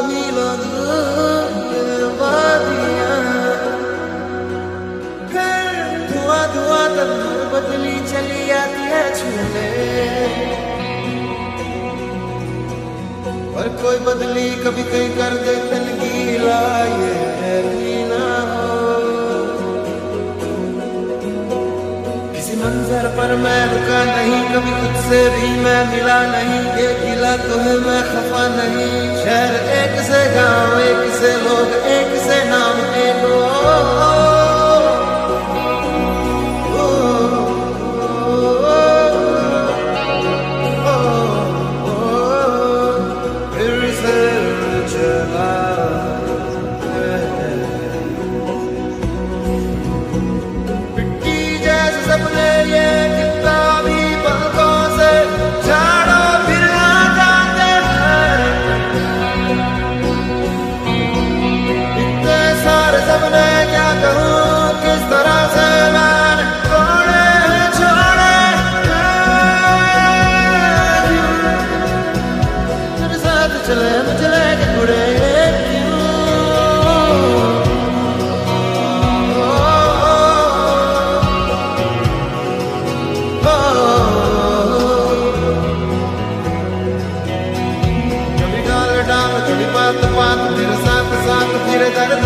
मीलों दूर वादियां, फिर धुआं धुआं तक बदली चली आती है छूने, और कोई बदली कभी कहीं कर दे तन गीला, ये भी ना हो। किसी मंजर पर मैं रुका नहीं, कभी खुद से भी मैं मिला नहीं, ये गिला तो है मैं खफा नहीं। शहर एक से गांव, एक से लोग, एक से नाम, एक तेरे साथ साथ तेरे दर्द